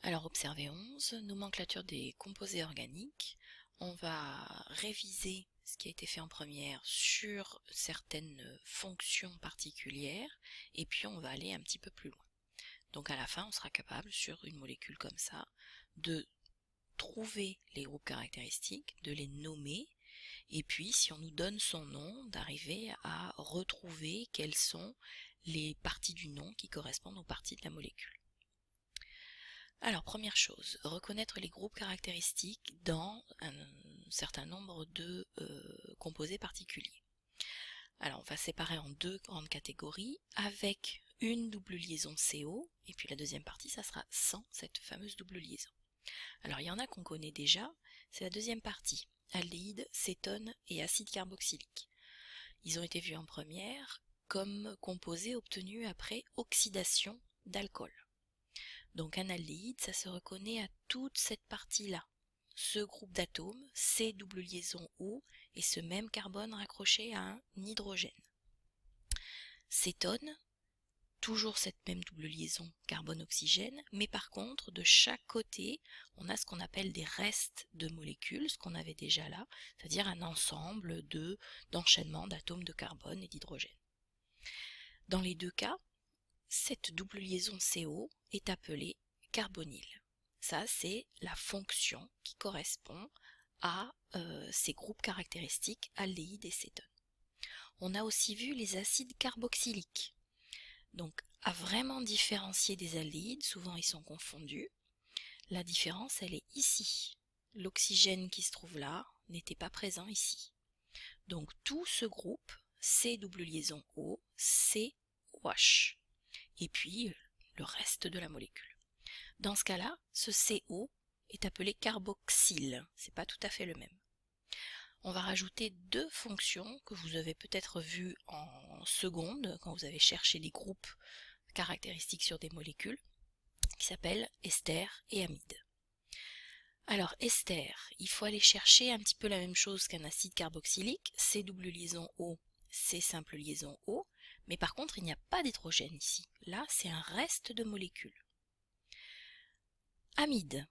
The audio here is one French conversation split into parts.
Alors observez 11, nomenclature des composés organiques. On va réviser ce qui a été fait en première sur certaines fonctions particulières et puis on va aller un petit peu plus loin. Donc à la fin, on sera capable, sur une molécule comme ça, de trouver les groupes caractéristiques, de les nommer, et puis si on nous donne son nom, d'arriver à retrouver quelles sont les parties du nom qui correspondent aux parties de la molécule. Alors, première chose, reconnaître les groupes caractéristiques dans un certain nombre de composés particuliers. Alors, on va séparer en deux grandes catégories, avec une double liaison CO, et puis la deuxième partie, ça sera sans cette fameuse double liaison. Alors, il y en a qu'on connaît déjà, c'est la deuxième partie, aldéhyde, cétone et acide carboxylique. Ils ont été vus en première comme composés obtenus après oxydation d'alcool. Donc un aldéhyde, ça se reconnaît à toute cette partie-là. Ce groupe d'atomes, C double liaison O, et ce même carbone raccroché à un hydrogène. Cétone, toujours cette même double liaison carbone-oxygène, mais par contre, de chaque côté, on a ce qu'on appelle des restes de molécules, ce qu'on avait déjà là, c'est-à-dire un ensemble d'enchaînements d'atomes de carbone et d'hydrogène. Dans les deux cas, cette double liaison CO est appelée carbonyle. Ça, c'est la fonction qui correspond à ces groupes caractéristiques aldéhyde et cétone. On a aussi vu les acides carboxyliques. Donc, à vraiment différencier des aldéhydes, souvent ils sont confondus. La différence, elle est ici. L'oxygène qui se trouve là n'était pas présent ici. Donc, tout ce groupe, C double liaison O, COH. Et puis le reste de la molécule. Dans ce cas-là, ce CO est appelé carboxyle, c'est pas tout à fait le même. On va rajouter deux fonctions que vous avez peut-être vues en seconde quand vous avez cherché des groupes caractéristiques sur des molécules, qui s'appellent ester et amide. Alors ester, il faut aller chercher un petit peu la même chose qu'un acide carboxylique, C double liaison O, C simple liaison O, mais par contre il n'y a pas d'hydrogène ici. Là c'est un reste de molécules. Amide,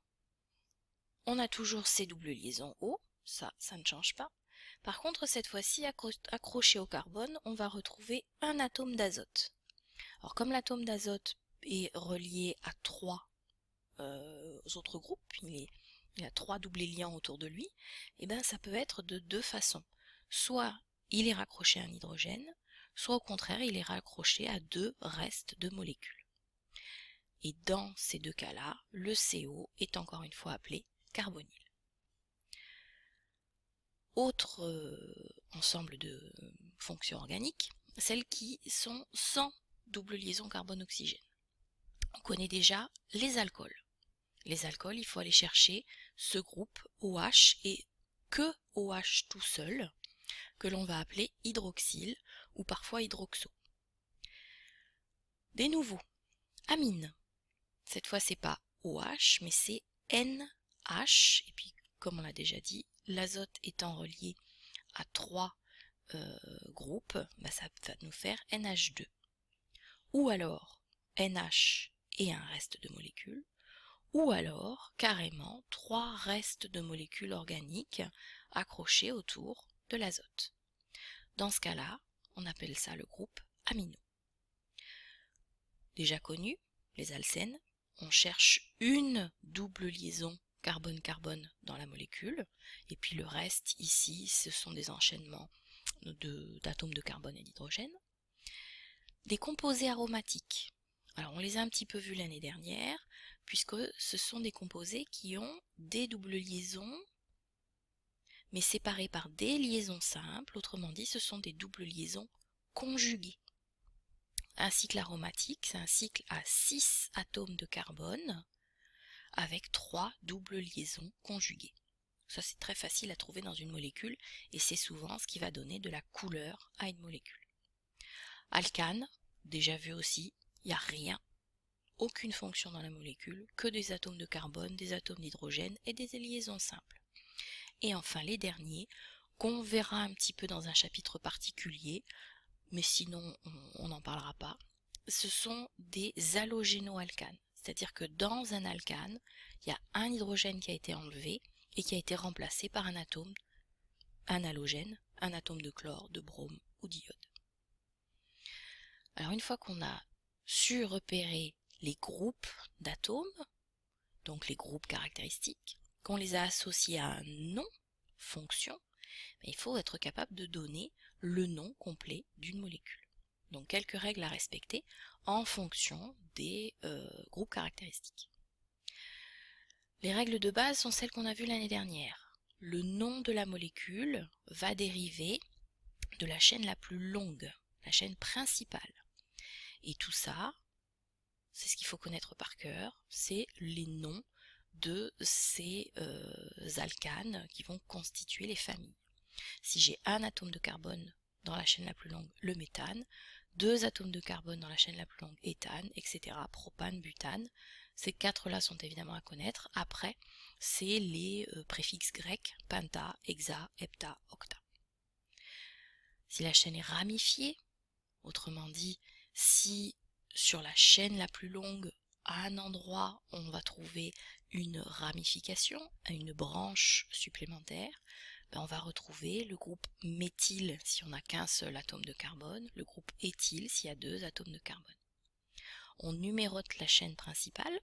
on a toujours C double liaison O, ça ne change pas. Par contre cette fois-ci accroché au carbone, on va retrouver un atome d'azote. Alors comme l'atome d'azote est relié à trois autres groupes, il a trois doublés liants autour de lui, et bien ça peut être de deux façons. Soit il est raccroché à un hydrogène, soit au contraire il est raccroché à deux restes de molécules. Et dans ces deux cas-là, le CO est encore une fois appelé carbonyle. Autre ensemble de fonctions organiques, celles qui sont sans double liaison carbone-oxygène. On connaît déjà les alcools. Les alcools, il faut aller chercher ce groupe OH et que OH tout seul, que l'on va appeler hydroxyle ou parfois hydroxo. Des nouveaux, amines. Cette fois, c'est pas OH, mais c'est NH. Et puis, comme on l'a déjà dit, l'azote étant relié à trois groupes, ça va nous faire NH2. Ou alors NH et un reste de molécules, ou alors carrément trois restes de molécules organiques accrochés autour de l'azote. Dans ce cas-là, on appelle ça le groupe amino. Déjà connu, les alcènes, on cherche une double liaison carbone-carbone dans la molécule, et puis le reste ici, ce sont des enchaînements d'atomes de carbone et d'hydrogène. Des composés aromatiques. Alors on les a un petit peu vus l'année dernière, puisque ce sont des composés qui ont des doubles liaisons, mais séparées par des liaisons simples, autrement dit ce sont des doubles liaisons conjuguées. Un cycle aromatique, c'est un cycle à 6 atomes de carbone, avec 3 doubles liaisons conjuguées. Ça c'est très facile à trouver dans une molécule, et c'est souvent ce qui va donner de la couleur à une molécule. Alcane, déjà vu aussi, il n'y a rien, aucune fonction dans la molécule, que des atomes de carbone, des atomes d'hydrogène et des liaisons simples. Et enfin les derniers, qu'on verra un petit peu dans un chapitre particulier, mais sinon on n'en parlera pas, ce sont des halogénoalcanes. C'est-à-dire que dans un alcane, il y a un hydrogène qui a été enlevé et qui a été remplacé par un atome, un halogène, un atome de chlore, de brome ou d'iode. Alors une fois qu'on a su repérer les groupes d'atomes, donc les groupes caractéristiques, qu'on les a associés à un nom, fonction, il faut être capable de donner le nom complet d'une molécule. Donc quelques règles à respecter en fonction des groupes caractéristiques. Les règles de base sont celles qu'on a vues l'année dernière. Le nom de la molécule va dériver de la chaîne la plus longue, la chaîne principale. Et tout ça, c'est ce qu'il faut connaître par cœur, c'est les noms de ces alcanes qui vont constituer les familles. Si j'ai un atome de carbone dans la chaîne la plus longue, le méthane, deux atomes de carbone dans la chaîne la plus longue, éthane, etc., propane, butane, ces quatre-là sont évidemment à connaître. Après, c'est les préfixes grecs, penta, hexa, hepta, octa. Si la chaîne est ramifiée, autrement dit, si sur la chaîne la plus longue, à un endroit, on va trouver une ramification, une branche supplémentaire, on va retrouver le groupe méthyle si on n'a qu'un seul atome de carbone, le groupe éthyle s'il y a deux atomes de carbone. On numérote la chaîne principale,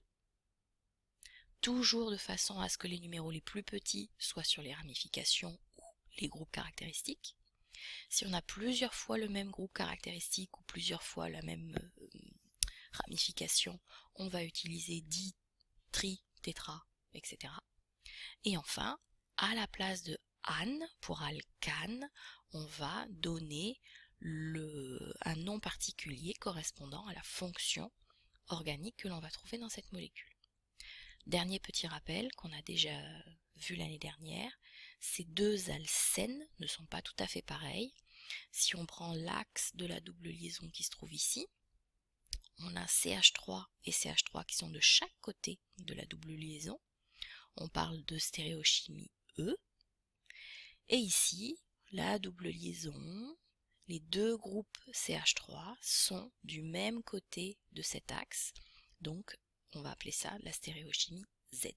toujours de façon à ce que les numéros les plus petits soient sur les ramifications ou les groupes caractéristiques. Si on a plusieurs fois le même groupe caractéristique ou plusieurs fois la même ramification, on va utiliser di, tri, tétra, etc. Et enfin, à la place de an pour alcane, on va donner un nom particulier correspondant à la fonction organique que l'on va trouver dans cette molécule. Dernier petit rappel qu'on a déjà vu l'année dernière, ces deux alcènes ne sont pas tout à fait pareils. Si on prend l'axe de la double liaison qui se trouve ici, on a CH3 et CH3 qui sont de chaque côté de la double liaison. On parle de stéréochimie E. Et ici, la double liaison, les deux groupes CH3 sont du même côté de cet axe. Donc, on va appeler ça la stéréochimie Z.